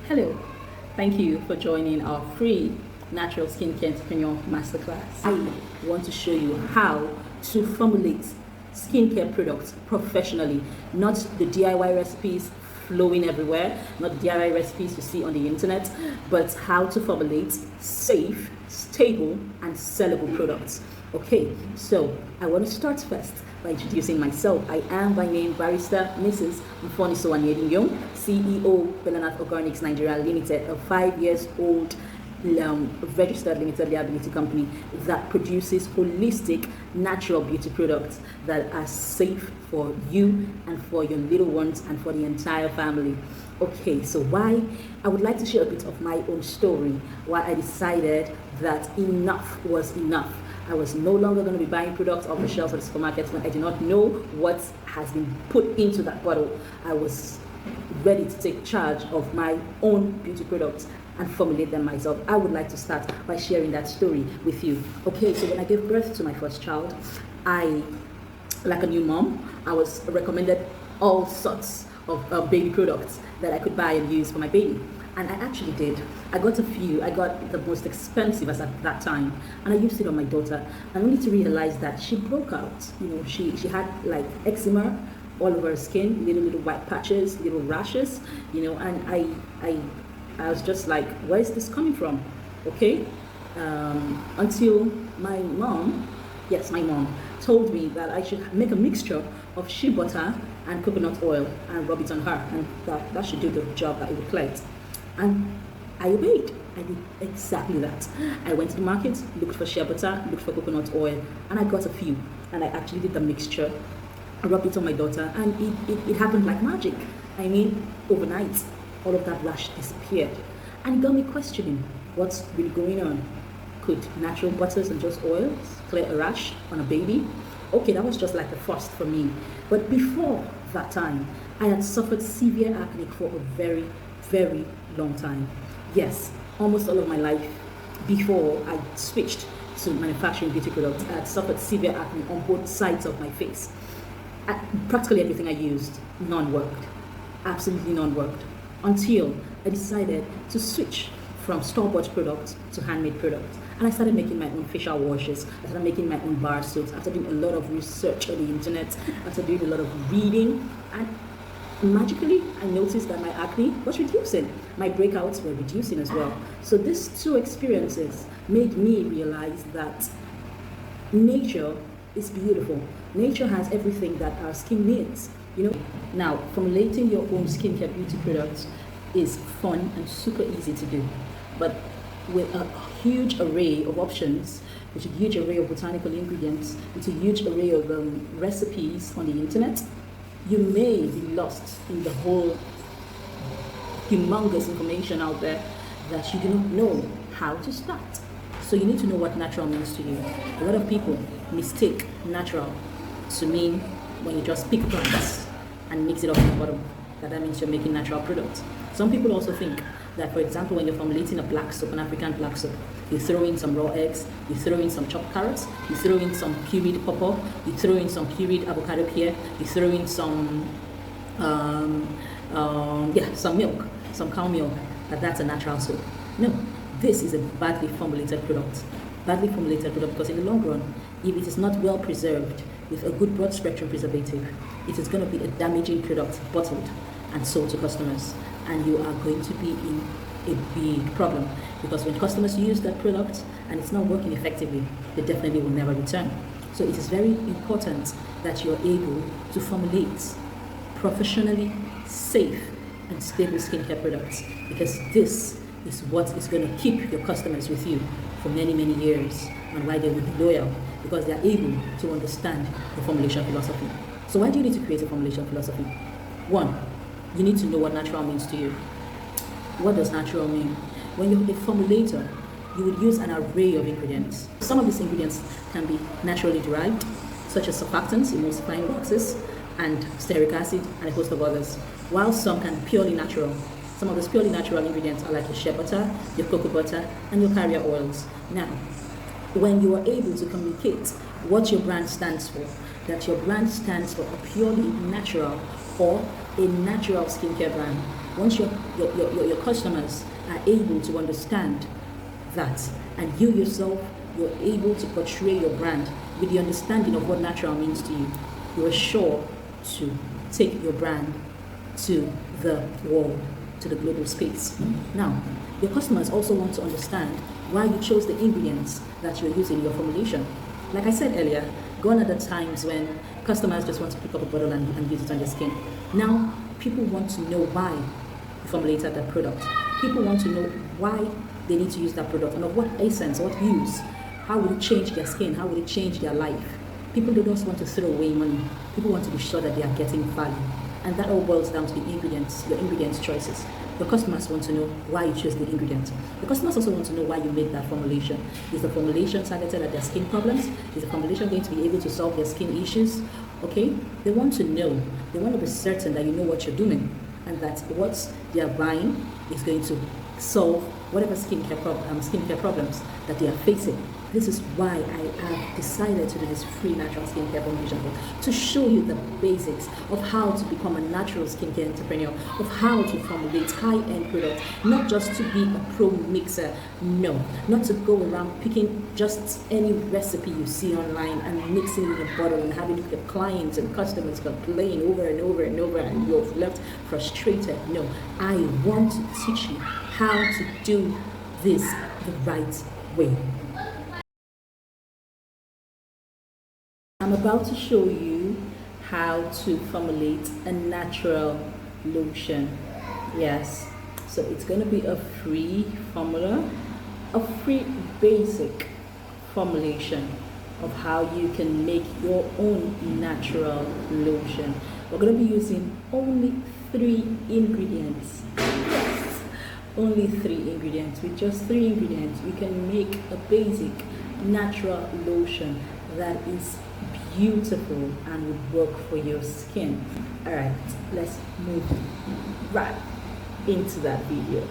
Hello, thank you for joining our free Natural Skincare Entrepreneur Masterclass. I want to show you how to formulate skincare products professionally, not the DIY recipes flowing everywhere, not the DIY recipes you see on the internet, but how to formulate safe, stable, and sellable products. Okay, so I want to start first by introducing myself. I am by name Barrister Mrs. Mfoniso Anyedin-Young, CEO Belanath Organics Nigeria Limited, a 5 years old registered limited liability company that produces holistic natural beauty products that are safe for you and for your little ones and for the entire family. Okay, so why I would like to share a bit of my own story, why I decided that enough was enough. I was no longer going to be buying products off the shelves of the supermarkets when I did not know what has been put into that bottle. I was ready to take charge of my own beauty products and formulate them myself. I would like to start by sharing that story with you. Okay, so when I gave birth to my first child, like a new mom, I was recommended all sorts of baby products that I could buy and use for my baby. And I actually did. I got a few. I got the most expensive as at that time, and I used it on my daughter. And only to realize that she broke out. You know, she had like eczema all over her skin, little white patches, little rashes. You know, and I was just like, where is this coming from? Okay, until my mom told me that I should make a mixture of shea butter and coconut oil and rub it on her, and that should do the job that it would collect. And I obeyed. I did exactly that. I went to the market, looked for shea butter, looked for coconut oil, and I got a few. And I actually did the mixture. I rubbed it on my daughter, and it happened like magic. I mean, overnight, all of that rash disappeared. And it got me questioning, what's really going on? Could natural butters and just oils clear a rash on a baby? Okay, that was just like the first for me. But before that time, I had suffered severe acne for a very, very long time. Yes, almost all of my life before I switched to manufacturing beauty products, I had suffered severe acne on both sides of my face. Practically everything I used, none worked. Absolutely none worked. Until I decided to switch from store-bought products to handmade products. And I started making my own facial washes. I started making my own bar soaps after doing a lot of research on the internet, after doing a lot of reading. And magically, I noticed that my acne was reducing. My breakouts were reducing as well. So these two experiences made me realize that nature is beautiful. Nature has everything that our skin needs. You know, now formulating your own skincare beauty products is fun and super easy to do, but with a huge array of options, with a huge array of botanical ingredients, with a huge array of recipes on the internet, you may be lost in the whole humongous information out there that you do not know how to start. So you need to know what natural means to you. A lot of people mistake natural to mean when you just pick plants and mix it up in the bottom, that means you're making natural products. Some people also think that, for example, when you're formulating a black soap, an African black soap, you throw in some raw eggs, you throw in some chopped carrots, you throw in some pureed pawpaw, you throw in some pureed avocado pear, you throw in some milk, some cow milk, that's a natural soap. No, this is a badly formulated product. Badly formulated product because in the long run, if it is not well preserved with a good broad spectrum preservative, it is going to be a damaging product bottled and sold to customers. And you are going to be in a big problem because when customers use that product and it's not working effectively, they definitely will never return. So it is very important that you're able to formulate professionally safe and stable skincare products, because this is what is going to keep your customers with you for many, many years, and why they will be loyal, because they are able to understand the formulation philosophy. So why do you need to create a formulation philosophy? One, you need to know what natural means to you. What does natural mean? When you're a formulator, you would use an array of ingredients. Some of these ingredients can be naturally derived, such as surfactants, emulsifying waxes, and stearic acid, and a host of others, while some can be purely natural. Some of those purely natural ingredients are like your shea butter, your cocoa butter, and your carrier oils. Now, when you are able to communicate what your brand stands for, that your brand stands for a purely natural or a natural skincare brand, once your customers are able to understand that, and you yourself, you're able to portray your brand with the understanding of what natural means to you, you are sure to take your brand to the world, to the global space. Now, your customers also want to understand why you chose the ingredients that you're using in your formulation. Like I said earlier, gone are the times when customers just want to pick up a bottle and use it on their skin. Now, people want to know why you formulated that product. People want to know why they need to use that product and of what essence, what use, how will it change their skin, how will it change their life. People don't just want to throw away money. People want to be sure that they are getting value. And that all boils down to the ingredients, your ingredients choices. The customers want to know why you chose the ingredient. The customers also want to know why you made that formulation. Is the formulation targeted at their skin problems? Is the formulation going to be able to solve their skin issues? Okay? They want to know. They want to be certain that you know what you're doing and that what they are buying is going to solve whatever skincare problems that they are facing. This is why I have decided to do this free natural skincare formulation course, to show you the basics of how to become a natural skincare entrepreneur, of how to formulate high-end products, not just to be a pro mixer, no, not to go around picking just any recipe you see online and mixing it in a bottle and having your clients and customers complain over and over and over and you're left frustrated. No, I want to teach you how to do this the right way. I'm about to show you how to formulate a natural lotion. Yes, so it's going to be a free formula, a free basic formulation of how you can make your own natural lotion. We're going to be using only 3 ingredients. Yes, only 3 ingredients. With just 3 ingredients, you can make a basic natural lotion that is beautiful and would work for your skin. All right, let's move right into that video.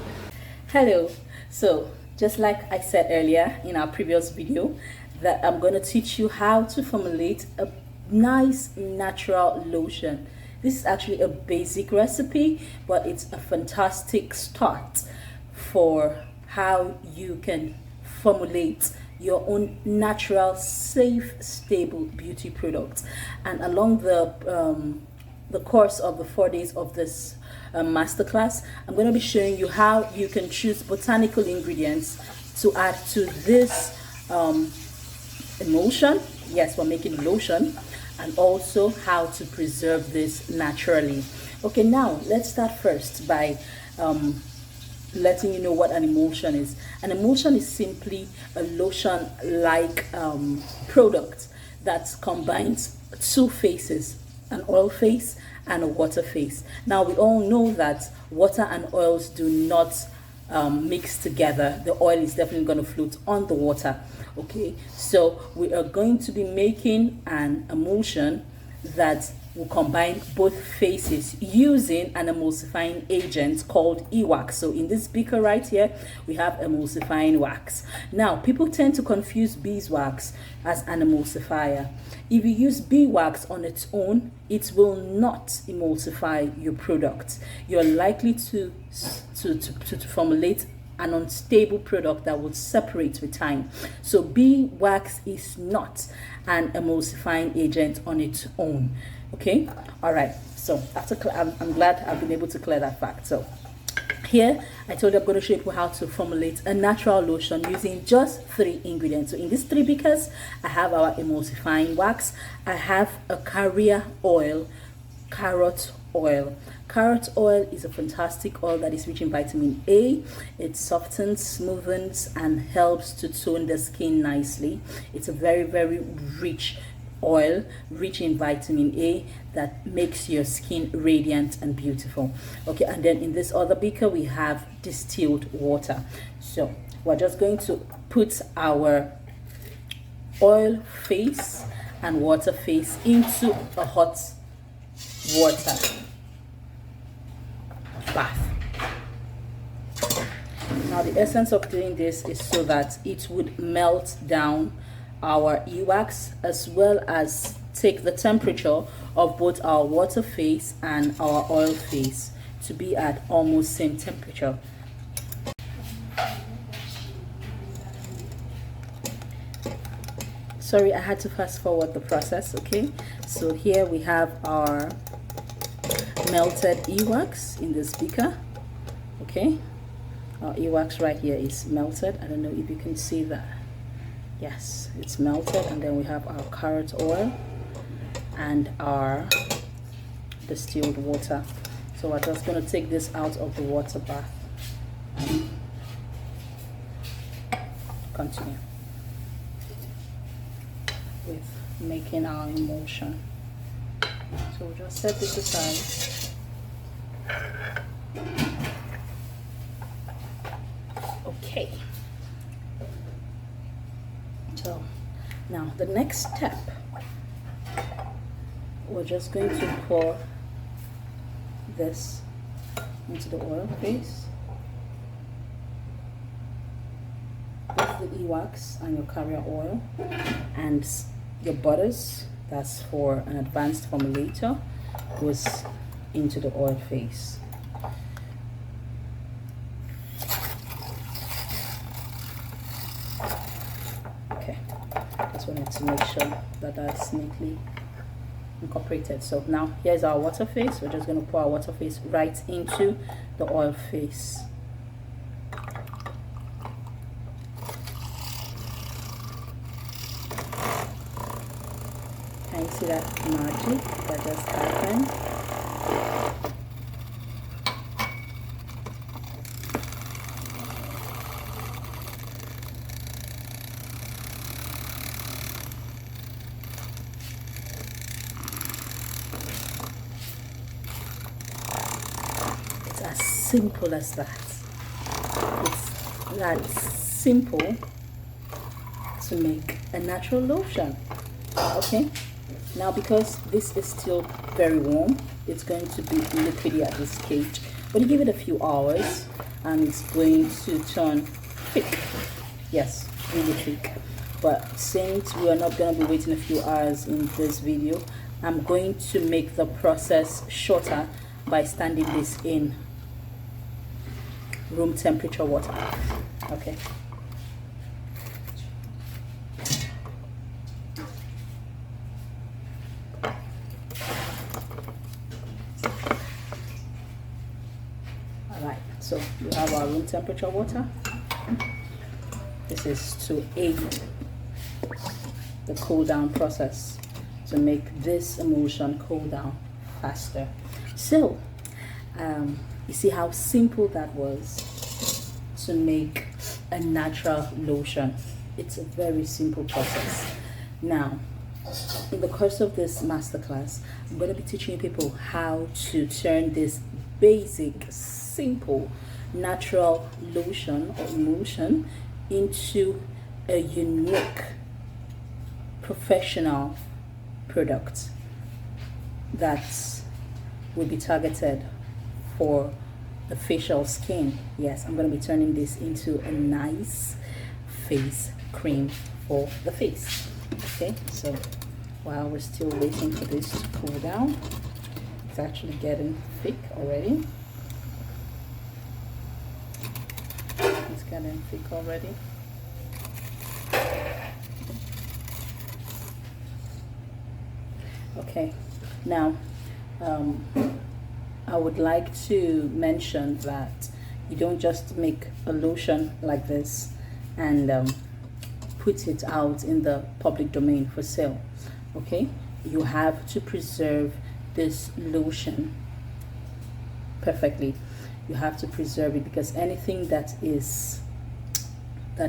Hello. So just like I said earlier in our previous video, that I'm going to teach you how to formulate a nice natural lotion. This is actually a basic recipe, but it's a fantastic start for how you can formulate your own natural, safe, stable beauty products. And along the course of the 4 days of this masterclass, I'm going to be showing you how you can choose botanical ingredients to add to this emulsion. Yes, we're making lotion, and also how to preserve this naturally. Okay, now let's start first by letting you know what an emulsion is. An emulsion is simply a lotion-like product that combines 2 phases, an oil phase and a water phase. Now, we all know that water and oils do not mix together. The oil is definitely going to float on the water. Okay, so we are going to be making an emulsion that will combine both phases using an emulsifying agent called e-wax. So in this beaker right here, we have emulsifying wax. Now, people tend to confuse beeswax as an emulsifier. If you use beeswax on its own, it will not emulsify your product. You're likely to formulate an unstable product that will separate with time. So beeswax is not an emulsifying agent on its own. Okay, all right, so I'm glad I've been able to clear that fact. So here I told you I'm going to show you how to formulate a natural lotion using just 3 ingredients. So in these 3 beakers, I have our emulsifying wax, I have a carrier oil, carrot oil. Carrot oil is a fantastic oil that is rich in vitamin A. It softens, smoothens, and helps to tone the skin nicely. It's a very, very rich oil, rich in vitamin A, that makes your skin radiant and beautiful. Okay, and then in this other beaker, we have distilled water. So we're just going to put our oil phase and water phase into a hot water bath. Now the essence of doing this is so that it would melt down our e-wax, as well as take the temperature of both our water phase and our oil phase to be at almost same temperature. Sorry, I had to fast forward the process. Okay, so here we have our melted e-wax in the speaker. Okay, our e-wax right here is melted. I don't know if you can see that. Yes, it's melted. And then we have our carrot oil and our distilled water. So we're just going to take this out of the water bath and continue with making our emulsion. So we'll just set this aside. Okay. So now the next step, we're just going to pour this into the oil phase with the e-wax and your carrier oil and your butters. That's for an advanced formulator, goes into the oil phase. Okay, just wanted to make sure that that's neatly incorporated. So now here's our water phase. We're just going to pour our water phase right into the oil phase. Can you see that magic that just happened? It's as simple as that. It's that simple to make a natural lotion. Okay, now because this is still very warm, it's going to be liquidy at this stage, but you give it a few hours and it's going to turn thick. Yes, really thick. But since we are not going to be waiting a few hours in this video, I'm going to make the process shorter by standing this in room temperature water. Okay. Alright, so we have our room temperature water. This is to aid the cool down process, to make this emulsion cool down faster. So you see how simple that was to make a natural lotion. It's a very simple process. Now in the course of this masterclass, I'm going to be teaching people how to turn this basic, simple, natural lotion or emulsion into a unique, professional product that will be targeted for the facial skin. Yes, I'm going to be turning this into a nice face cream for the face. Okay, so while we're still waiting for this to cool down, it's actually getting thick already. It's getting thick already. Okay, now I would like to mention that you don't just make a lotion like this and put it out in the public domain for sale. Okay, you have to preserve this lotion perfectly. You have to preserve it, because anything that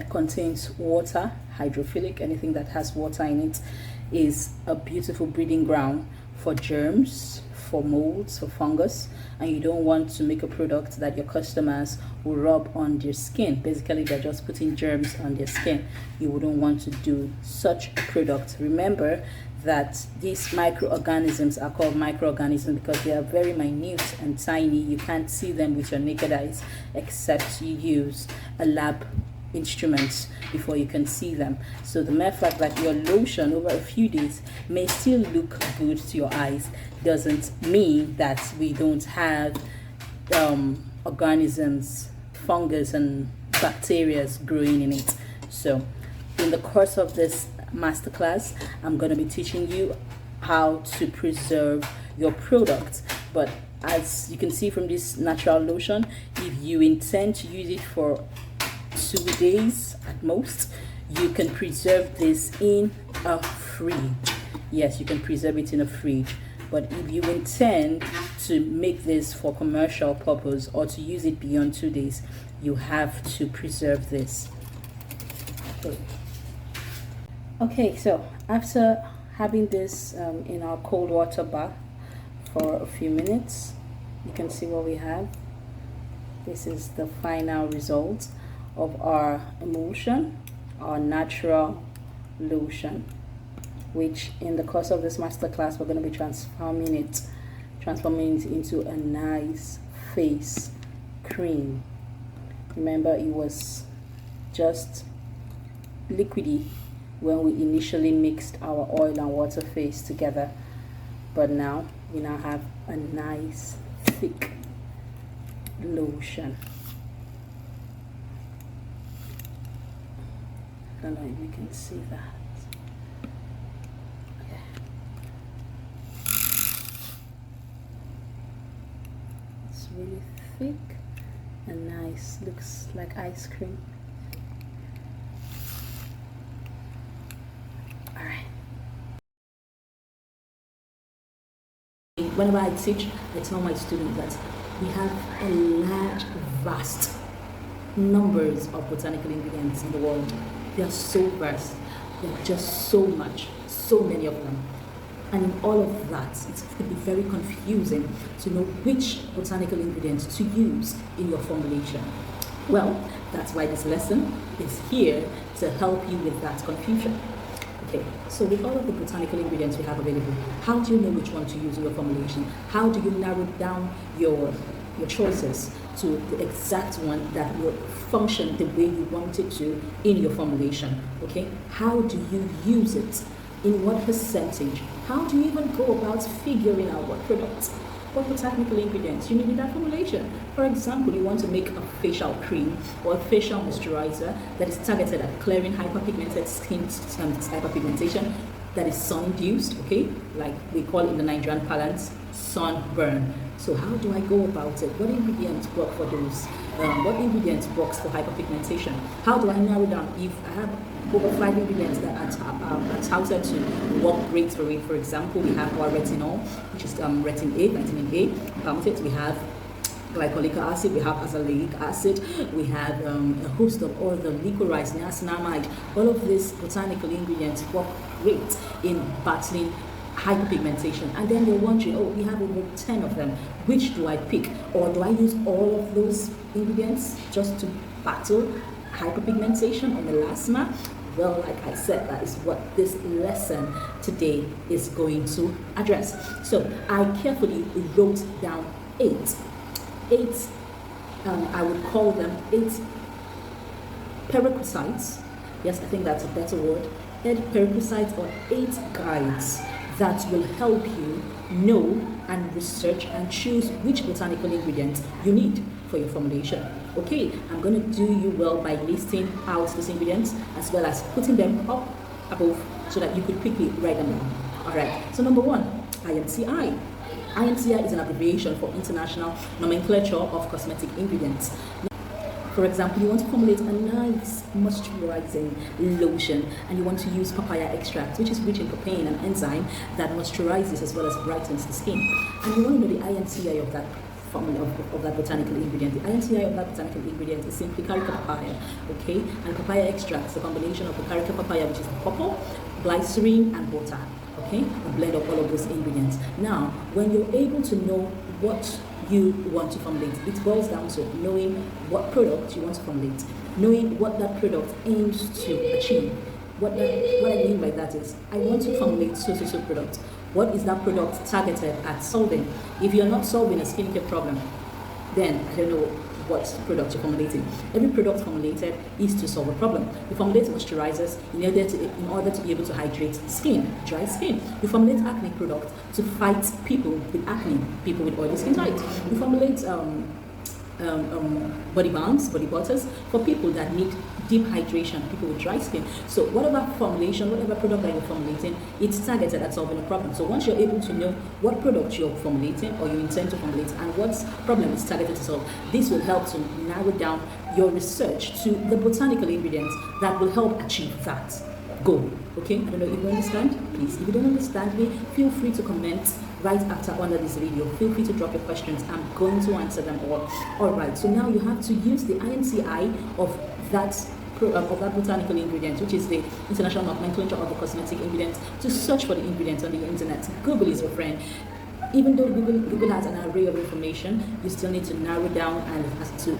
contains water, hydrophilic, anything that has water in it, is a beautiful breeding ground for germs, for molds, for fungus, and you don't want to make a product that your customers will rub on their skin. Basically, they're just putting germs on their skin. You wouldn't want to do such a product. Remember that these microorganisms are called microorganisms because they are very minute and tiny. You can't see them with your naked eyes except you use a lab instruments before you can see them. So the mere fact that your lotion over a few days may still look good to your eyes doesn't mean that we don't have organisms, fungus and bacteria growing in it. So in the course of this masterclass, I'm going to be teaching you how to preserve your product. But as you can see from this natural lotion, if you intend to use it for 2 days at most, you can preserve this in a fridge. Yes, you can preserve it in a fridge. But if you intend to make this for commercial purpose or to use it beyond 2 days, you have to preserve this. Okay, so after having this in our cold water bath for a few minutes, you can see what we have. This is the final result of our emulsion, our natural lotion, which in the course of this masterclass we're going to be transforming it into a nice face cream. Remember, it was just liquidy when we initially mixed our oil and water face together, but now we have a nice thick lotion. I don't know if you can see that. Okay. It's really thick and nice, looks like ice cream. Whenever I teach, I tell my students that we have a large, vast numbers of botanical ingredients in the world. They are so vast. There are just so many of them. And in all of that, it could be very confusing to know which botanical ingredients to use in your formulation. Well, that's why this lesson is here to help you with that confusion. Okay, so with all of the botanical ingredients we have available, how do you know which one to use in your formulation? How do you narrow down your choices to the exact one that will function the way you want it to in your formulation? Okay, how do you use it? In what percentage? How do you even go about figuring out what products, what botanical ingredients you need in that formulation? For example, you want to make a facial cream or a facial moisturizer that is targeted at clearing hyperpigmented skin hyperpigmentation that is sun-induced, okay? Like we call it in the Nigerian parlance, sunburn. So how do I go about it? What ingredients work for those? What ingredients works for hyperpigmentation? How do I narrow down if I have over 5 ingredients that are touted to work great for it? For example, we have our retinol, which is vitamin A, palmitate. We have glycolic acid, we have azelaic acid, we have a host of other licorice, niacinamide. All of these botanical ingredients work great in battling hyperpigmentation. And then they're wondering, oh, we have over 10 of them. Which do I pick? Or do I use all of those ingredients just to battle hyperpigmentation or melasma? Well, like I said, that is what this lesson today is going to address. So I carefully wrote down eight, I would call them 8 prerequisites. Yes, I think that's a better word. 8 prerequisites or 8 guides that will help you know and research and choose which botanical ingredients you need for your formulation. Okay, I'm going to do you well by listing out these ingredients as well as putting them up above so that you could quickly write them down. Alright, so number 1, INCI. INCI is an abbreviation for International Nomenclature of Cosmetic Ingredients. For example, you want to formulate a nice moisturizing lotion and you want to use papaya extract, which is rich in papain, an enzyme that moisturizes as well as brightens the skin. And you want to know the INCI of that formula of that botanical ingredient. The INCI of that botanical ingredient is simply carica papaya, okay? And papaya extract is a combination of the carica papaya, which is the purple, glycerin, and water, okay? A blend of all of those ingredients. Now, when you're able to know what you want to formulate, it boils down to knowing what product you want to formulate, knowing what that product aims to achieve, What I mean by that is, I want to formulate so product. What is that product targeted at solving? If you're not solving a skincare problem, then I don't know what product you're formulating. Every product formulated is to solve a problem. You formulate moisturizers in order to be able to hydrate skin, dry skin. You formulate acne product to fight people with acne, people with oily skin types. You formulate body balms, body butters for people that need deep hydration, people with dry skin. So whatever formulation, whatever product that you're formulating, it's targeted at solving a problem. So once you're able to know what product you're formulating or you intend to formulate and what problem it's targeted to solve, this will help to narrow down your research to the botanical ingredients that will help achieve that goal. Okay, I don't know if you understand. Please, if you don't understand me, feel free to comment right after under this video. Feel free to drop your questions. I'm going to answer them all. All right, so now you have to use the INCI of that botanical ingredient, which is the International Nomenclature of the Cosmetic Ingredients, to search for the ingredients on the internet. Google is your friend. Even though Google has an array of information, you still need to narrow down and has to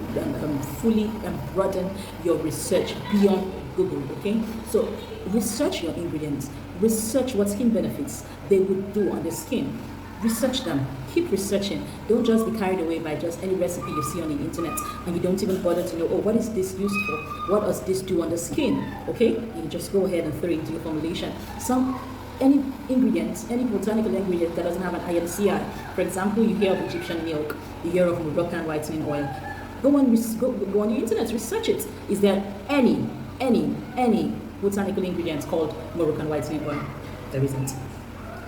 fully broaden your research beyond Google. Okay, so research your ingredients, research what skin benefits they would do on the skin. Research them, keep researching. Don't just be carried away by just any recipe you see on the internet and you don't even bother to know, oh, what is this used for? What does this do on the skin? Okay, you just go ahead and throw it into your formulation. Any ingredient, any botanical ingredient that doesn't have an INCI, for example, you hear of Egyptian milk, you hear of Moroccan whitening oil. Go on the internet, research it. Is there any botanical ingredients called Moroccan whitening oil? There isn't.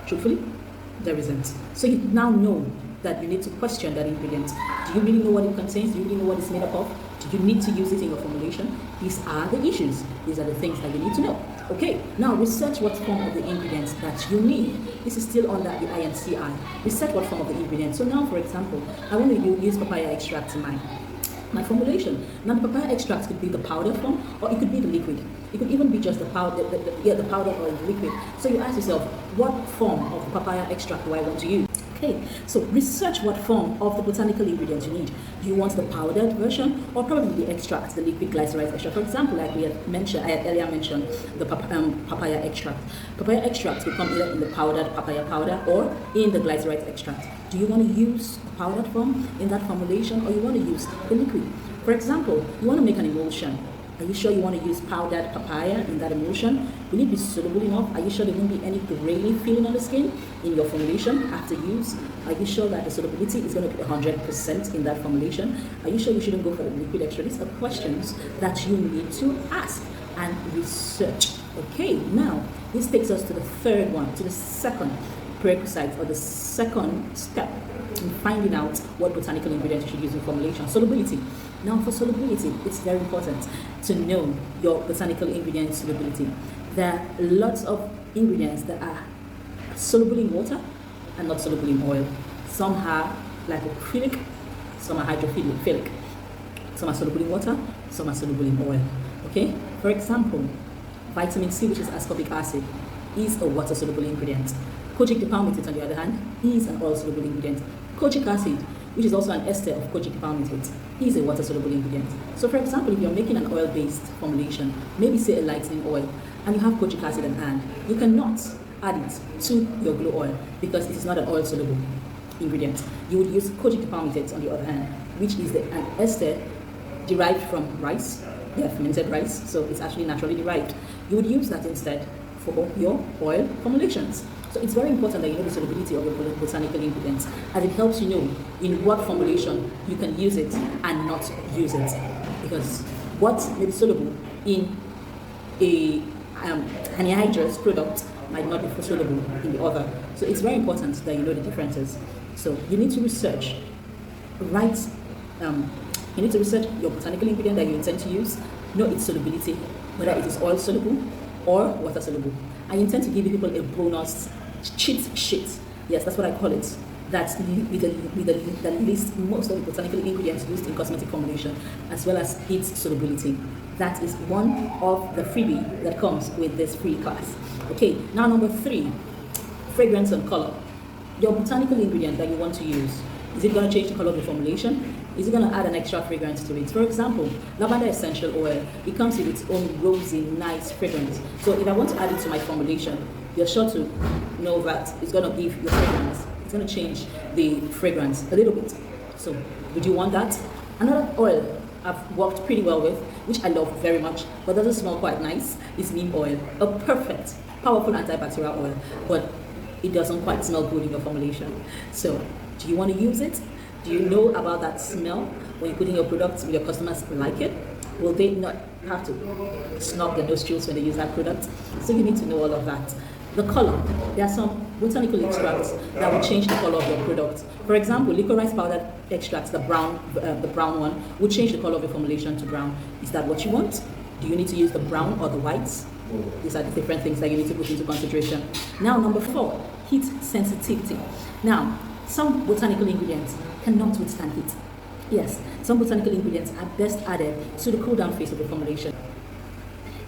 Truthfully, there isn't. So you now know that you need to question that ingredient. Do you really know what it contains? Do you really know what it's made up of? Do you need to use it in your formulation? These are the issues. These are the things that you need to know. Okay, now research what form of the ingredients that you need. This is still under the INCI. Research what form of the ingredients. So now, for example, I want to use papaya extract in my formulation. Now, the papaya extract could be the powder form, or it could be the liquid. It could even be just the powder, the powder or the liquid. So you ask yourself, what form of the papaya extract do I want to use? Okay, so research what form of the botanical ingredients you need. Do you want the powdered version or probably the extract, the liquid glycerized extract? For example, like I had earlier mentioned the papaya extract. Papaya extract will come either in the powdered papaya powder or in the glycerized extract. Do you want to use the powdered form in that formulation or you want to use the liquid? For example, you want to make an emulsion. Are you sure you want to use powdered papaya in that emulsion? Will it be suitable enough? Are you sure there won't be any grainy feeling on the skin in your formulation after use? Are you sure that the suitability is going to be 100% in that formulation? Are you sure you shouldn't go for the liquid extra? These are questions that you need to ask and research. Okay, now this takes us to the third one, to the second prerequisite or the second step in finding out what botanical ingredients you should use in formulation. Solubility. Now for solubility, it's very important to know your botanical ingredient solubility. There are lots of ingredients that are soluble in water and not soluble in oil. Some are lipophilic, some are hydrophilic. Some are soluble in water, some are soluble in oil. Okay? For example, vitamin C, which is ascorbic acid, is a water-soluble ingredient. Kojic palmitate, on the other hand, is an oil-soluble ingredient. Kojic acid, which is also an ester of kojic palmitate, is a water-soluble ingredient. So for example, if you're making an oil-based formulation, maybe say a lightening oil, and you have kojic acid on hand, you cannot add it to your glow oil because it is not an oil-soluble ingredient. You would use kojic palmitate on the other hand, which is an ester derived from rice. They are fermented rice, so it's actually naturally derived. You would use that instead for your oil formulations. So it's very important that you know the solubility of your botanical ingredients, as it helps you know in what formulation you can use it and not use it. Because what may be soluble in a anhydrous product might not be soluble in the other. So it's very important that you know the differences. So you need to research, you need to research your botanical ingredient that you intend to use, know its solubility, whether it is oil soluble or water soluble. I intend to give people a bonus cheat sheet. Yes, that's what I call it. That's that lists most of the botanical ingredients used in cosmetic formulation, as well as its solubility. That is one of the freebie that comes with this free class. Okay, now number 3, fragrance and color. Your botanical ingredient that you want to use, is it going to change the color of the formulation? is it going to add an extra fragrance to it? For example, lavender essential oil, it comes with its own rosy, nice fragrance. So if I want to add it to my formulation, you're sure to know that it's going to give your fragrance, it's going to change the fragrance a little bit. So would you want that? Another oil I've worked pretty well with, which I love very much, but doesn't smell quite nice, is neem oil. A perfect, powerful antibacterial oil, but it doesn't quite smell good in your formulation. So do you want to use it? Do you know about that smell when you're putting your products? Will your customers like it? Will they not have to snub their nostrils when they use that product? So you need to know all of that. The color. There are some botanical extracts that will change the color of your product. For example, licorice powder extracts, the brown one, will change the color of your formulation to brown. Is that what you want? Do you need to use the brown or the whites? These are the different things that you need to put into consideration. Now, number 4, heat sensitivity. Now, some botanical ingredients cannot withstand heat. Yes, some botanical ingredients are best added to the cool down phase of the formulation.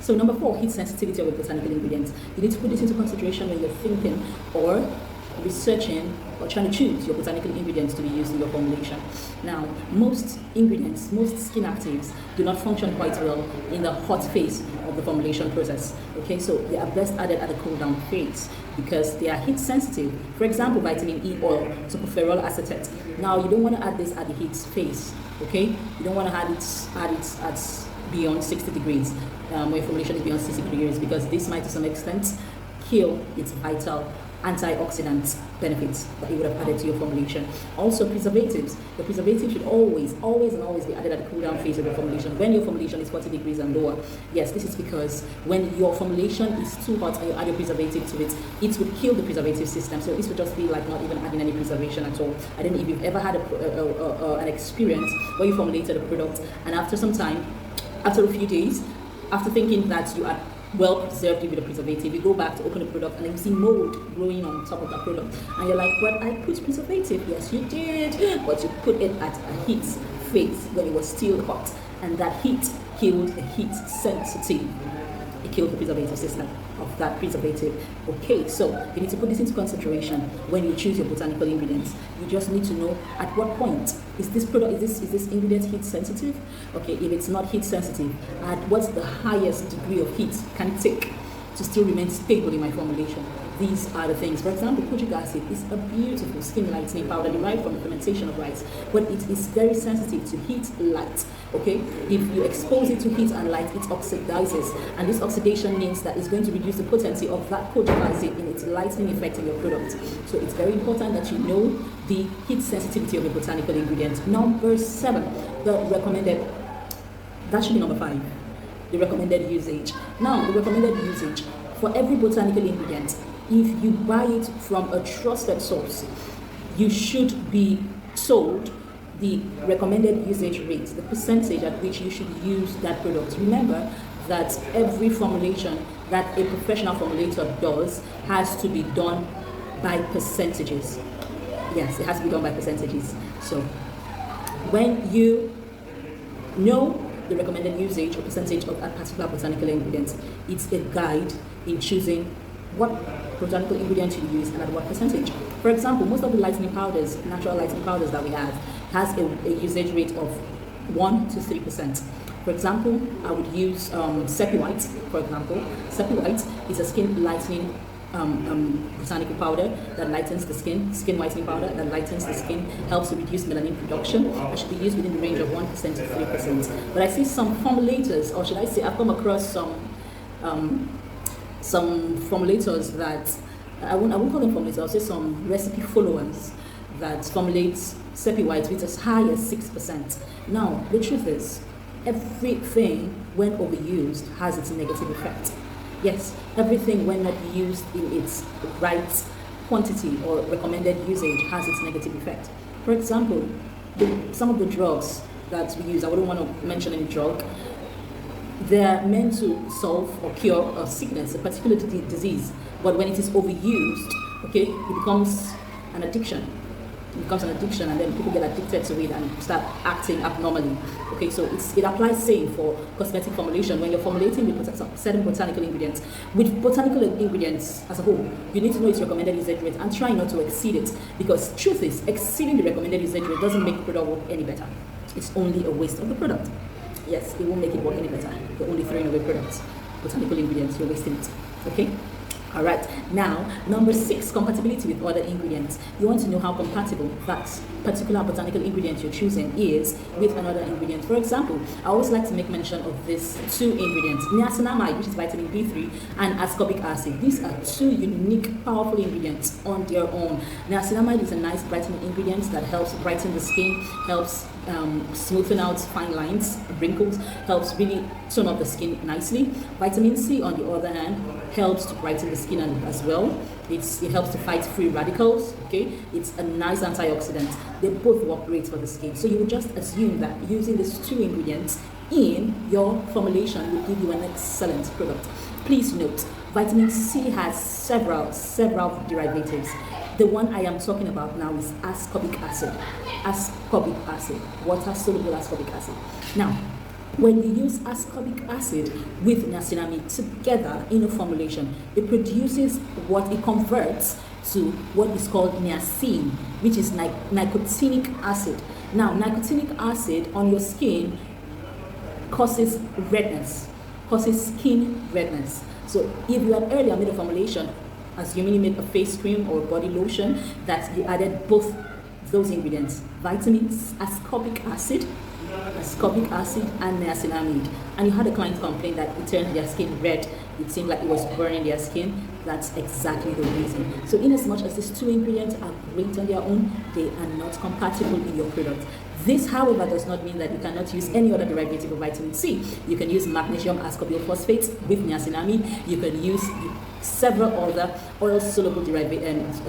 So number 4, heat sensitivity of the botanical ingredients. You need to put this into consideration when you're thinking or researching or trying to choose your botanical ingredients to be used in your formulation. Now, most ingredients, most skin actives do not function quite well in the hot phase of the formulation process. Okay, so they are best added at the cool down phase because they are heat sensitive. For example, vitamin E oil, tocopherol acetate. Now, you don't want to add this at the heat phase. Okay, you don't want to add it at beyond 60 degrees when your formulation is beyond 60 degrees, because this might to some extent kill its vital antioxidant benefits that you would have added to your formulation. Also, preservatives. The preservative should always be added at the cool down phase of your formulation when your formulation is 40 degrees and lower. Yes, this is because when your formulation is too hot and you add a preservative to it, it would kill the preservative system. So this would just be like not even adding any preservation at all. I don't know if you've ever had an experience where you formulated a product and after some time, after a few days, after thinking that you are well preserved with a preservative, you go back to open the product and you see mold growing on top of that product and you're like, but I put preservative. Yes, you did, but you put it at a heat phase when it was still hot, and that heat killed the heat sensitive. It killed the preservative system of that preservative. Okay, so you need to put this into consideration when you choose your botanical ingredients. You just need to know at what point is this product, is this ingredient heat sensitive? Okay, if it's not heat sensitive, at what's the highest degree of heat can it take to still remain stable in my formulation? These are the things. For example, kojic acid is a beautiful skin lightening powder derived from the fermentation of rice, but it is very sensitive to heat, light. Okay, if you expose it to heat and light, it oxidizes, and this oxidation means that it's going to reduce the potency of that kojic acid in its lightening effect in your product. So it's very important that you know the heat sensitivity of your botanical ingredient. Number 7, the recommended. That should be number 5. The recommended usage. Now, the recommended usage for every botanical ingredient, if you buy it from a trusted source, you should be told the recommended usage rate, the percentage at which you should use that product. Remember that every formulation that a professional formulator does has to be done by percentages. Yes, it has to be done by percentages. So when you know the recommended usage or percentage of a particular botanical ingredient, it's a guide in choosing what botanical ingredient you use and at what percentage. For example, most of the lightening powders, natural lightening powders that we have, has a usage rate of 1 to 3%. For example, I would use Seppi White, for example. Seppi White is a skin lightening botanical powder that lightens the skin whitening powder that lightens the skin, helps to reduce melanin production, and should be used within the range of 1% to 3%. But I see some formulators, or should I say, I've come across some formulators that, I won't call them formulators, I'll say some recipe followers that formulate Seppi White with as high as 6%. Now, the truth is, everything when overused has its negative effect. Yes, everything when not used in its right quantity or recommended usage has its negative effect. For example, some of the drugs that we use, I wouldn't want to mention any drug, they're meant to solve or cure a sickness, a particular disease, but when it is overused, okay, it becomes an addiction. It becomes an addiction, and then people get addicted to it and start acting abnormally. Okay, so it applies same for cosmetic formulation. When you're formulating with certain botanical ingredients, with botanical ingredients as a whole, you need to know its recommended usage rate and try not to exceed it, because truth is, exceeding the recommended usage rate doesn't make the product work any better. it's only a waste of the product. Yes, it won't make it work any better. You're only throwing away products, botanical ingredients, you're wasting it. Okay? All right, now number 6, compatibility with other ingredients. You want to know how compatible that particular botanical ingredient you're choosing is with another ingredient. For example, I always like to make mention of these 2 ingredients, niacinamide, which is vitamin B3, and ascorbic acid. These are 2 unique, powerful ingredients on their own. Niacinamide is a nice brightening ingredient that helps brighten the skin, helps smoothing out fine lines, wrinkles, helps really tone up the skin nicely. Vitamin C, on the other hand, helps to brighten the skin as well. It helps to fight free radicals. Okay, it's a nice antioxidant. They both work great for the skin. So you would just assume that using these 2 ingredients in your formulation will give you an excellent product. Please note, vitamin C has several derivatives. The one I am talking about now is ascorbic acid. Ascorbic acid, water-soluble ascorbic acid. Now, when you use ascorbic acid with niacinamide together in a formulation, it produces what it converts to what is called niacin, which is nicotinic acid. Now, nicotinic acid on your skin causes redness, causes skin redness. So if you had earlier made a formulation, assuming you made a face cream or a body lotion, that you added both those ingredients, vitamins, ascorbic acid, and niacinamide, and you had a client complain that it turned their skin red, it seemed like it was burning their skin, that's exactly the reason. So in as much as these 2 ingredients are great on their own, they are not compatible in your product. This, however, does not mean that you cannot use any other derivative of vitamin C. You can use magnesium ascorbyl phosphate with niacinamide. You can use several other oil-soluble derivatives,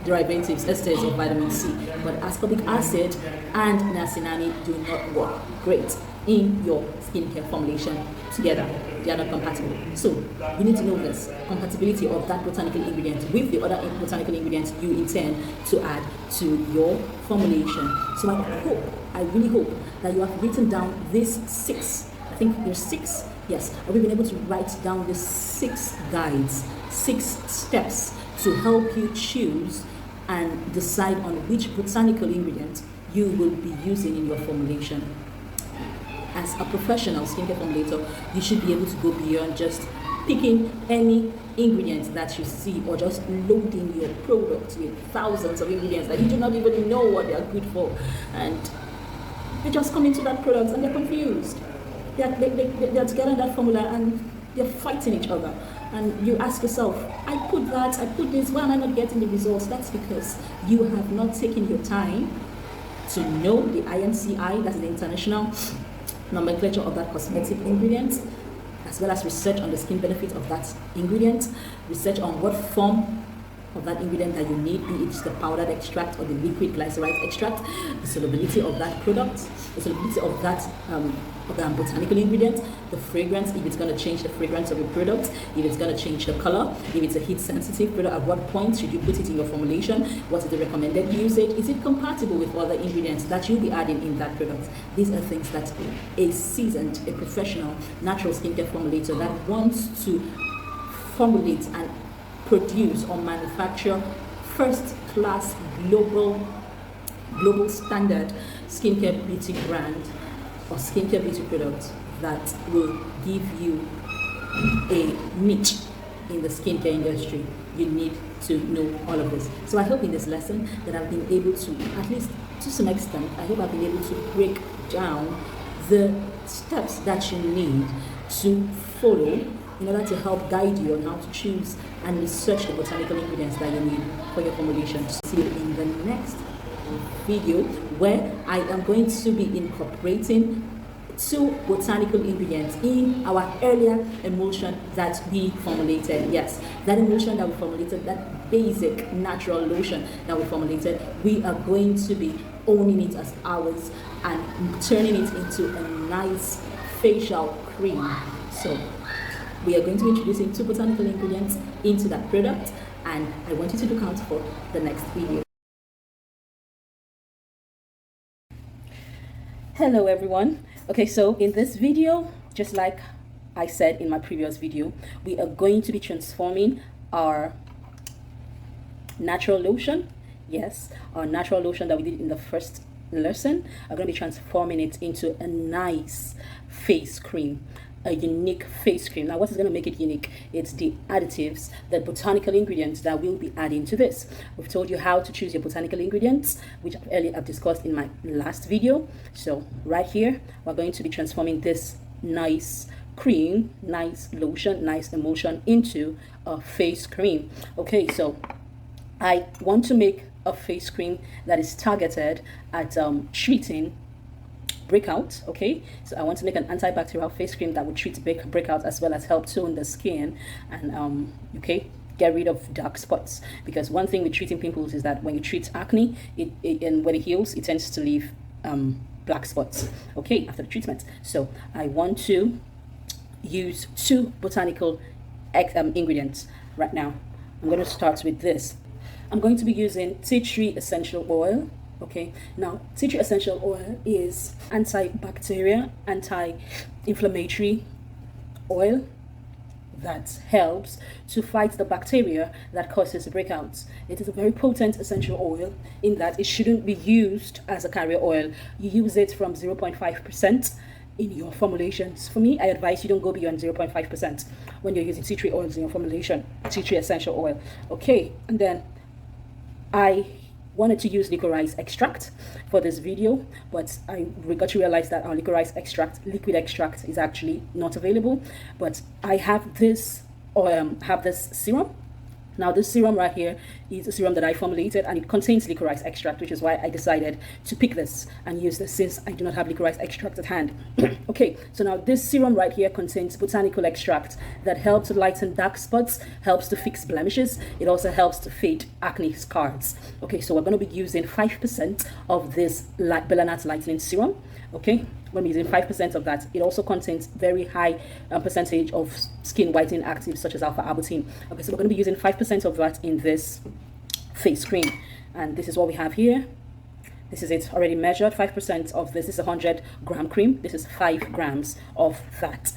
derivatives, esters of vitamin C, but ascorbic acid and niacinamide do not work great in your skincare formulation together. They are not compatible. So you need to know this compatibility of that botanical ingredient with the other botanical ingredients you intend to add to your formulation. So I really hope that you have written down these 6. I think there's 6. Yes, we've been able to write down these 6 guides, 6 steps to help you choose and decide on which botanical ingredient you will be using in your formulation. As a professional skincare formulator, you should be able to go beyond just picking any ingredient that you see or just loading your product with thousands of ingredients that you do not even know what they are good for, and they just come into that product and they're confused. They're together in that formula and they're fighting each other. And you ask yourself, I put this, why am I not getting the results? That's because you have not taken your time to know the INCI, that's the international nomenclature of that cosmetic ingredient, as well as research on the skin benefit of that ingredient, research on what form of that ingredient that you need, be it the powdered extract or the liquid glyceride extract, the solubility of that product, the solubility of that botanical ingredient, the fragrance, if it's going to change the fragrance of your product, if it's going to change the color, if it's a heat sensitive product, at what point should you put it in your formulation, what is the recommended usage, is it compatible with other ingredients that you'll be adding in that product. These are things that a seasoned, a professional natural skincare formulator that wants to formulate and produce or manufacture first-class global standard skincare beauty brand or skincare beauty product that will give you a niche in the skincare industry, you need to know all of this. So I hope in this lesson that I've been able to, at least to some extent, I hope I've been able to break down the steps that you need to follow in order to help guide you on how to choose and research the botanical ingredients that you need for your formulation. See you in the next video, where I am going to be incorporating 2 botanical ingredients in our earlier emulsion that we formulated. Yes, that emulsion that we formulated, that basic natural lotion that we formulated, we are going to be owning it as ours and turning it into a nice facial cream. So we are going to be introducing 2 botanical ingredients into that product, and I want you to look out for the next video. Hello everyone. Okay, so in this video, just like I said in my previous video, we are going to be transforming our natural lotion Yes, our natural lotion that we did in the first lesson, are going to be transforming it into a nice face cream, a unique face cream. Now, what is going to make it unique? It's the additives, the botanical ingredients that we'll be adding to this. We've told you how to choose your botanical ingredients, which I've discussed in my last video. So right here, we're going to be transforming this nice cream, nice lotion, nice emulsion into a face cream. Okay, so I want to make a face cream that is targeted at treating breakout. Okay, so I want to make an antibacterial face cream that would treat breakout as well as help tone the skin and okay, get rid of dark spots, because one thing with treating pimples is that when you treat acne, and when it heals, it tends to leave black spots, okay, after the treatment. So I want to use 2 botanical ingredients right now. I'm going to start with this. I'm going to be using tea tree essential oil. Okay, now tea tree essential oil is antibacterial, anti-inflammatory oil that helps to fight the bacteria that causes breakouts. It is a very potent essential oil in that it shouldn't be used as a carrier oil. You use it from 0.5% in your formulations. For me, I advise you don't go beyond 0.5% when you're using tea tree oils in your formulation, tea tree essential oil. Okay, and then I wanted to use licorice extract for this video, but I got to realize that our licorice extract, liquid extract, is actually not available. But I have this serum. Now this serum right here is a serum that I formulated, and it contains licorice extract, which is why I decided to pick this and use this since I do not have licorice extract at hand. Okay, so now this serum right here contains botanical extract that helps to lighten dark spots, helps to fix blemishes. It also helps to fade acne scars. Okay, so we're going to be using 5% of this Belanat lightening serum. Okay, when we're using 5% of that, it also contains very high percentage of skin whitening actives such as alpha arbutin. Okay, so we're going to be using 5% of that in this face cream, and this is what we have here. This is it already measured. 5% of this is a 100-gram cream. This is 5 grams of that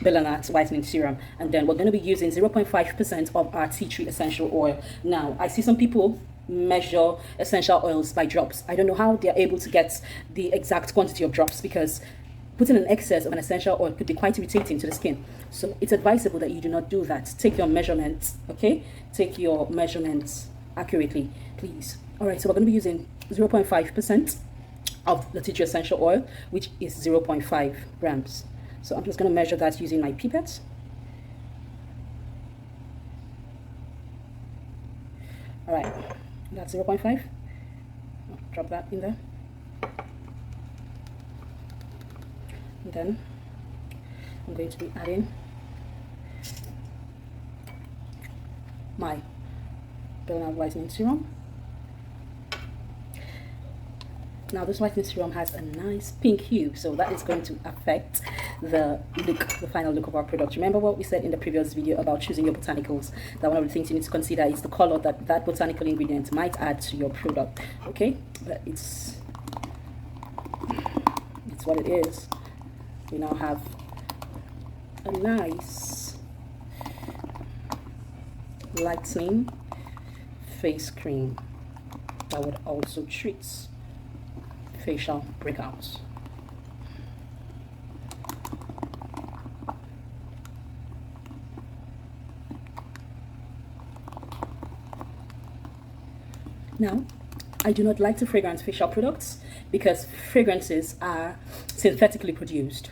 Belanat whitening serum, and then we're going to be using 0.5% of our tea tree essential oil. Now, I see some people measure essential oils by drops. I don't know how they're able to get the exact quantity of drops, because putting an excess of an essential oil could be quite irritating to the skin. So it's advisable that you do not do that. Take your measurements, okay? Take your measurements accurately, please. All right, so we're going to be using 0.5% of the tea tree essential oil, which is 0.5 grams. So I'm just going to measure that using my pipette. All right, that's 0.5. Drop that in there. And then I'm going to be adding my Belanat whitening serum. Now this whitening serum has a nice pink hue, so that is going to affect the look, the final look of our product. Remember what we said in the previous video about choosing your botanicals, that one of the things you need to consider is the color that that botanical ingredient might add to your product. Okay, but it's what it is. We now have a nice lightening face cream that would also treat facial breakouts. Now, I do not like to fragrance facial products because fragrances are synthetically produced.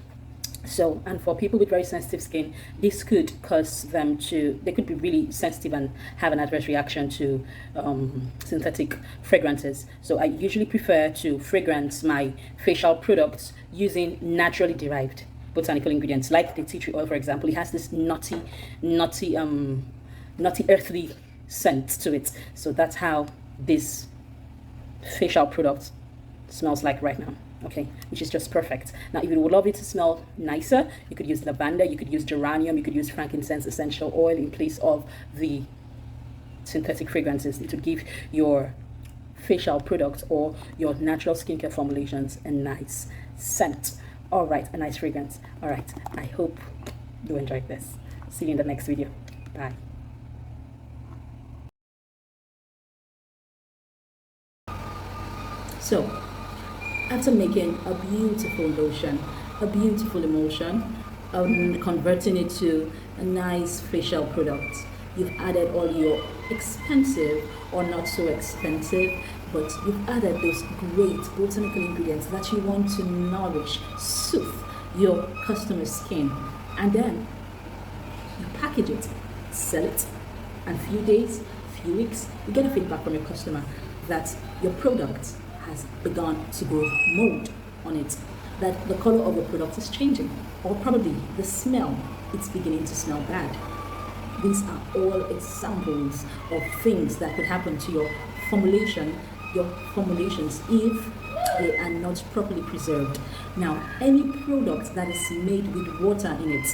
So, and for people with very sensitive skin, this could cause them to, they could be really sensitive and have an adverse reaction to synthetic fragrances. So I usually prefer to fragrance my facial products using naturally derived botanical ingredients, like the tea tree oil, for example. It has this nutty earthly scent to it. So that's how this facial product smells like right now. Okay, which is just perfect. Now, if you would love it to smell nicer, you could use lavender, you could use geranium, you could use frankincense essential oil in place of the synthetic fragrances. It would give your facial product or your natural skincare formulations a nice scent. All right, a nice fragrance. All right, I hope you enjoyed this. See you in the next video. Bye. So, after making a beautiful lotion, a beautiful emulsion, converting it to a nice facial product, you've added all your expensive or not so expensive, but you've added those great botanical ingredients that you want to nourish, soothe your customer's skin, and then you package it, sell it, and few days, few weeks, you get a feedback from your customer that your product has begun to grow mold on it, that the color of the product is changing, or probably the smell, it's beginning to smell bad. These are all examples of things that could happen to your formulation, your formulations, if they are not properly preserved. Now, any product that is made with water in it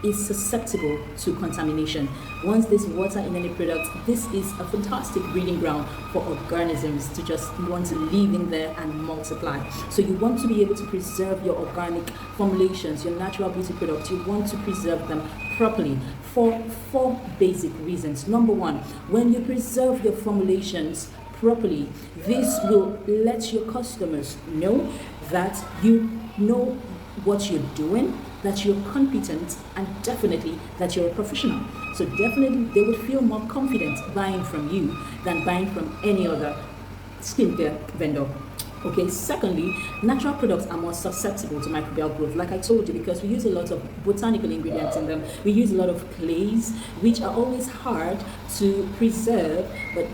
is susceptible to contamination. Once there's water in any product, this is a fantastic breeding ground for organisms to just want to live in there and multiply. So you want to be able to preserve your organic formulations, your natural beauty products. You want to preserve them properly for 4 basic reasons. Number 1, when you preserve your formulations properly, this will let your customers know that you know what you're doing, that you're competent, and definitely that you're a professional. So definitely they would feel more confident buying from you than buying from any other skincare vendor. Okay, secondly, natural products are more susceptible to microbial growth, like I told you, because we use a lot of botanical ingredients in them. We use a lot of clays, which are always hard to preserve, but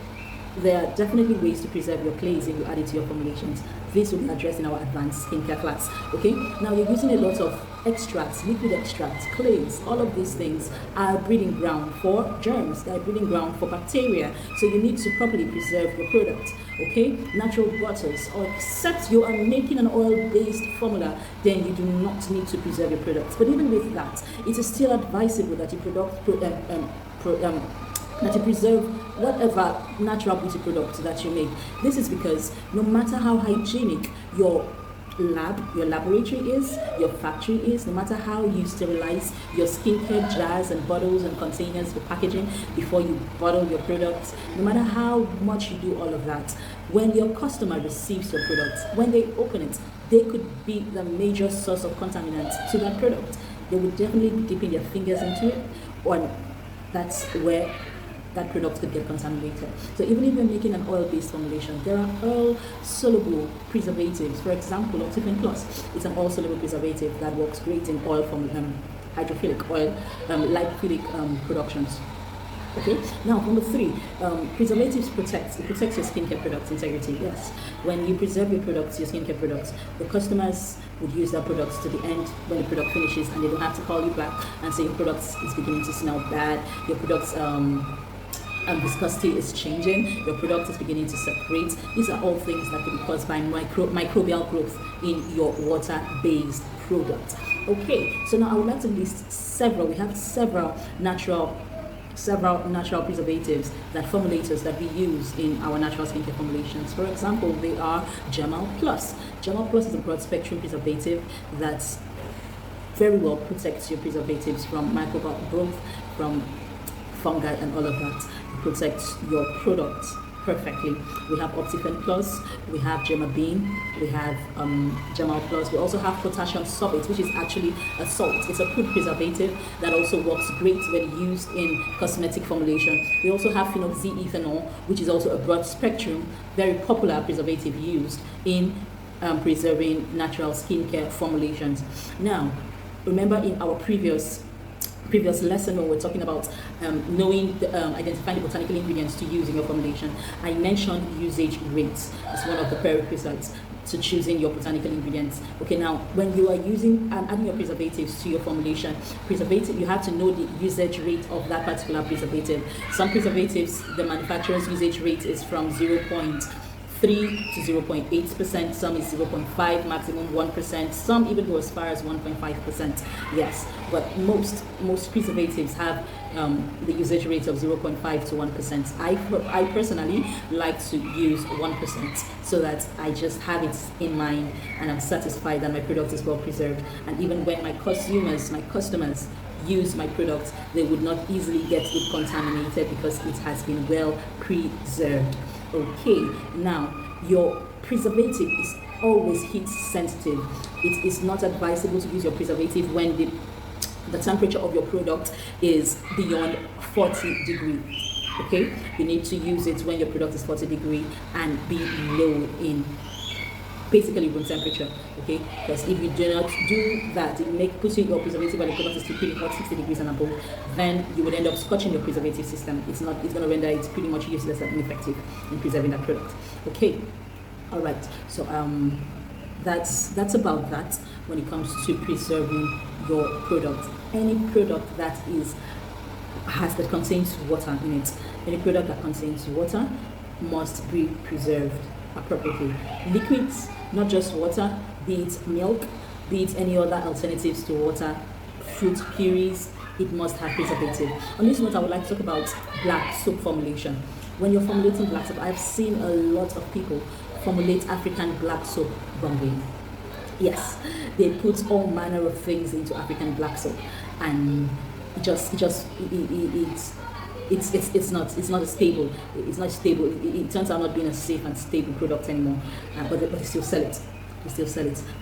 there are definitely ways to preserve your clays if you add it to your formulations. This will be addressed in our advanced skincare class. Okay, now you're using a lot of extracts, liquid extracts, clays. All of these things are a breeding ground for germs, they're a breeding ground for bacteria. So you need to properly preserve your product. Okay, natural butters, or except you are making an oil-based formula, then you do not need to preserve your products. But even with that, it is still advisable that you that you preserve whatever natural beauty product that you make. This is because no matter how hygienic your laboratory is, your factory is, no matter how you sterilize your skincare jars and bottles and containers for packaging before you bottle your products, no matter how much you do all of that, when your customer receives your product, when they open it, they could be the major source of contaminants to that product. They would definitely be dipping their fingers into it, or that's where that product could get contaminated. So even if you're making an oil-based formulation, there are oil-soluble preservatives. For example, Untitled Plus is an oil-soluble preservative that works great in oil from hydrophilic oil, lipophilic productions. Okay. Now, number 3, preservatives protects your skincare products' integrity. Yes, when you preserve your products, your skincare products, the customers would use their products to the end when the product finishes, and they don't have to call you back and say your product is beginning to smell bad, your products viscosity is changing, your product is beginning to separate. These are all things that can be caused by microbial growth in your water-based product. Okay, so now I would like to list several. We have several natural preservatives, that formulators that we use in our natural skincare formulations. For example, they are Gemal Plus. Gemal Plus is a broad spectrum preservative that very well protects your preservatives from microbial growth, from fungi and all of that. It protects your product perfectly. We have Optifen Plus, we have Gemabine, we have Gemal Plus. We also have potassium sorbate, which is actually a salt. It's a food preservative that also works great when used in cosmetic formulation. We also have phenol Z ethanol, which is also a broad spectrum, very popular preservative used in preserving natural skincare formulations. Now, remember in our previous lesson when we're talking about identifying the botanical ingredients to use in your formulation, I mentioned usage rates as one of the prerequisites to choosing your botanical ingredients. Okay, now when you are adding your preservatives to your formulation, you have to know the usage rate of that particular preservative. Some preservatives, the manufacturer's usage rate is from 0.3 to 0.8%, some is 0.5, maximum 1%, some even go as far as 1.5%. Yes, but most preservatives have the usage rate of 0.5 to 1%. I personally like to use 1% so that I just have it in mind and I'm satisfied that my product is well preserved. And even when my customers use my product, they would not easily get it contaminated because it has been well preserved. Okay, now your preservative is always heat sensitive. It is not advisable to use your preservative when the temperature of your product is beyond 40 degrees. Okay, you need to use it when your product is 40 degrees and be low in basically room temperature. Okay, because if you do not do that, it may put your preservative when the product is pretty hot, 60 degrees and above, then you would end up scorching your preservative system. It's going to render it pretty much useless and ineffective in preserving that product. Okay, all right, so that's about that when it comes to preserving your product. Any product that contains water in it, any product that contains water must be preserved appropriately. Liquids, not just water, be it milk, be it any other alternatives to water, fruit purees, it must have preservative. On this note, I would like to talk about black soap formulation. When you're formulating black soap, I've seen a lot of people formulate African black soap wrong way. Yes, they put all manner of things into African black soap, and it's not stable. It's not stable. It turns out not being a safe and stable product anymore. But they still sell it.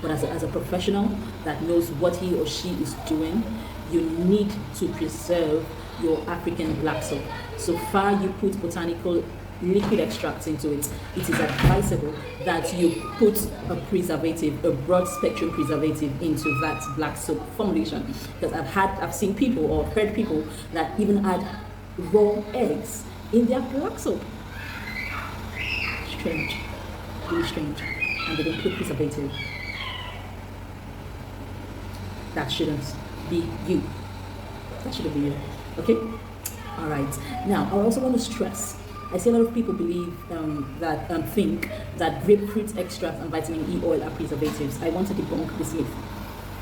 But as a professional that knows what he or she is doing, you need to preserve your African black soap. So far, you put botanical liquid extracts into it, it is advisable that you put a preservative, a broad spectrum preservative into that black soap formulation. Because I've seen people or heard people that even add raw eggs in their black soap. Strange, really strange, and they don't put preservative. That shouldn't be you. That shouldn't be you. Okay? All right. Now, I also want to stress, I see a lot of people believe think that grapefruit extract and vitamin E oil are preservatives. I want to debunk this myth.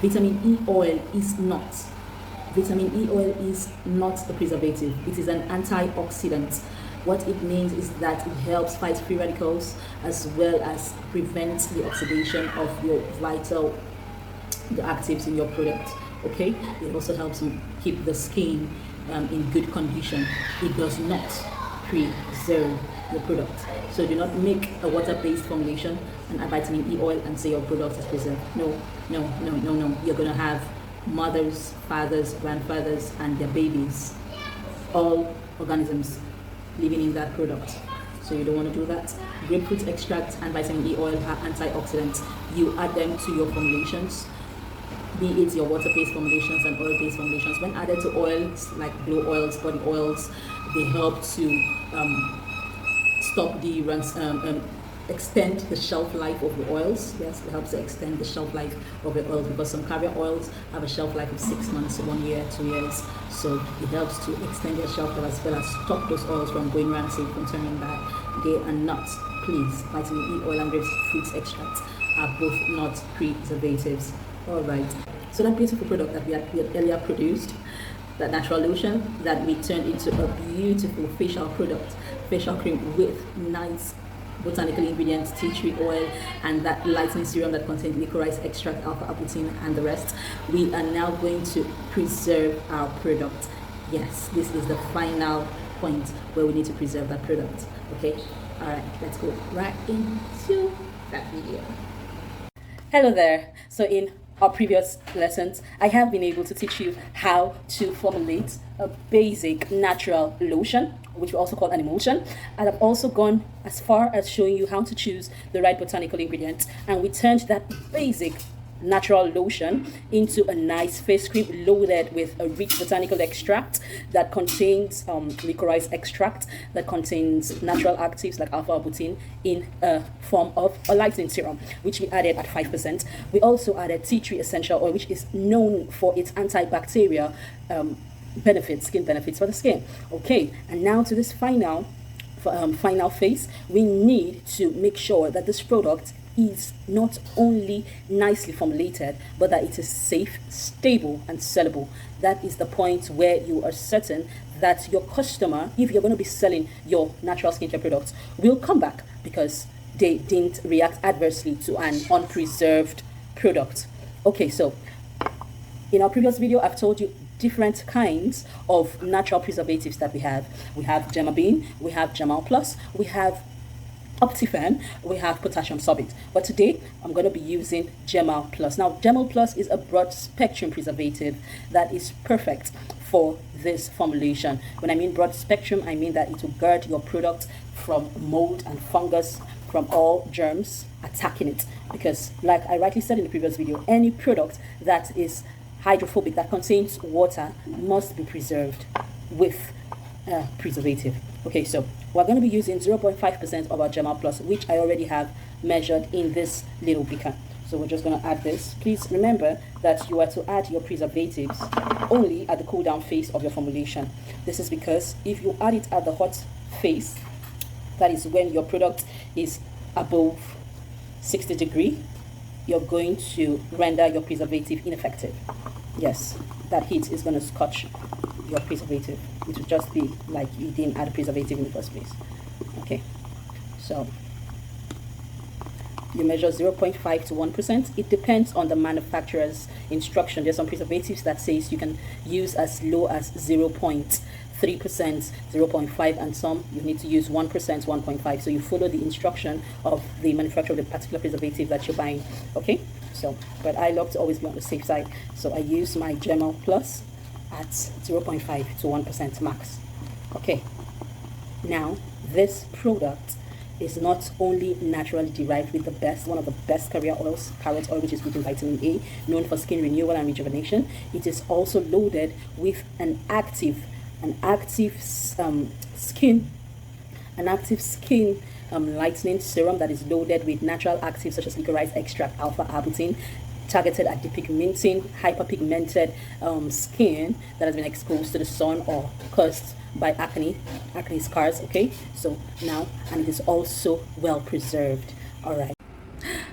Vitamin E oil is not. Vitamin E oil is not a preservative. It is an antioxidant. What it means is that it helps fight free radicals as well as prevent the oxidation of your the actives in your product. Okay? It also helps keep the skin in good condition. It does not preserve your product. So do not make a water-based formulation and add vitamin E oil and say your product is preserved. No. You're going to have mothers, fathers, grandfathers, and their babies, all organisms living in that product. So you don't want to do that. Grapefruit extract and vitamin E oil are antioxidants. You add them to your formulations, be it your water-based formulations and oil-based formulations. When added to oils like blow oils, body oils, they help to stop the extend the shelf life of the oils. Yes, it helps to extend the shelf life of the oils, because some carrier oils have a shelf life of 6 months, 1 year, 2 years. So it helps to extend their shelf life as well as stop those oils from going rancid, from turning bad. They are not, please, vitamin E oil and grapefruit extracts are both not preservatives. All right. So that beautiful product that we had earlier produced, that natural lotion that we turned into a beautiful facial product, facial cream with nice botanical ingredients, tea tree oil, and that lightening serum that contains licorice extract, alpha-arbutin, and the rest. We are now going to preserve our product. Yes, this is the final point where we need to preserve that product. Okay, all right, let's go right into that video. Hello there. So in our previous lessons, I have been able to teach you how to formulate a basic natural lotion, which we also call an emulsion. And I've also gone as far as showing you how to choose the right botanical ingredients. And we turned that basic natural lotion into a nice face cream loaded with a rich botanical extract that contains licorice extract, that contains natural actives like alpha-arbutin in a form of a lightening serum, which we added at 5%. We also added tea tree essential oil, which is known for its antibacterial benefits, skin benefits for the skin. Okay, and now to this final phase, we need to make sure that this product is not only nicely formulated, but that it is safe, stable, and sellable. That is the point where you are certain that your customer, if you're going to be selling your natural skincare products, will come back because they didn't react adversely to an unpreserved product. Okay, so in our previous video, I've told you different kinds of natural preservatives that we have. We have Gemma Bean, we have Jamal Plus, we have Optifan, we have potassium sorbate. But today, I'm going to be using Gemal Plus. Now, Gemal Plus is a broad spectrum preservative that is perfect for this formulation. When I mean broad spectrum, I mean that it will guard your product from mold and fungus, from all germs attacking it. Because, like I rightly said in the previous video, any product that is hydrophobic, that contains water, must be preserved with preservative. Okay, so we're going to be using 0.5% of our Gemal Plus, which I already have measured in this little beaker. So we're just going to add this. Please remember that you are to add your preservatives only at the cool down phase of your formulation. This is because if you add it at the hot phase, that is when your product is above 60 degrees, you're going to render your preservative ineffective. Yes, that heat is going to scotch your preservative. It will just be like you didn't add a preservative in the first place. Okay, so you measure 0.5 to 1%. It depends on the manufacturer's instruction. There's some preservatives that says you can use as low as 0.3%, 0.5, and some you need to use 1%, 1.5. So you follow the instruction of the manufacturer of the particular preservative that you're buying. Okay, so but I love to always be on the safe side, so I use my Gemal Plus at 0.5 to 1% max. Okay, now this product is not only naturally derived with one of the best carrier oils, carrot oil, which is rich in vitamin A, known for skin renewal and rejuvenation. It is also loaded with an active skin lightening serum that is loaded with natural actives such as licorice extract, alpha-arbutin, targeted at depigmenting hyperpigmented skin that has been exposed to the sun or caused by acne scars. Okay, so now, and it is also well preserved. All right,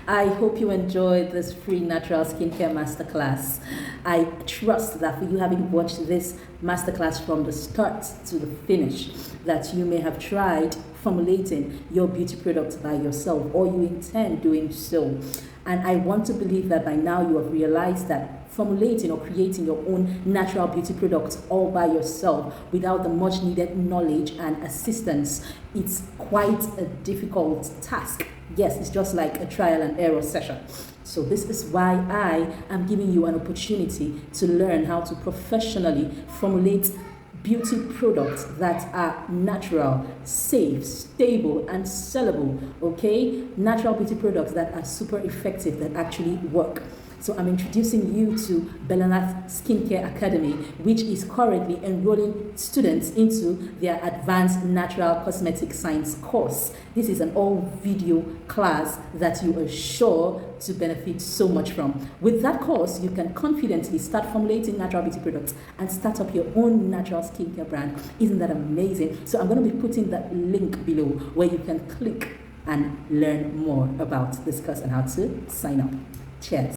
I hope you enjoyed this free natural skincare masterclass. I trust that for you, having watched this masterclass from the start to the finish, that you may have tried formulating your beauty products by yourself, or you intend doing so. And I want to believe that by now you have realized that formulating or creating your own natural beauty products all by yourself without the much needed knowledge and assistance, it's quite a difficult task. Yes, it's just like a trial and error session. So this is why I am giving you an opportunity to learn how to professionally formulate beauty products that are natural, safe, stable, and sellable. Okay, natural beauty products that are super effective, that actually work. So I'm introducing you to Belanath Skincare Academy, which is currently enrolling students into their advanced natural cosmetic science course. This is an all-video class that you are sure to benefit so much from. With that course, you can confidently start formulating natural beauty products and start up your own natural skincare brand. Isn't that amazing? So I'm going to be putting that link below where you can click and learn more about this course and how to sign up. Cheers.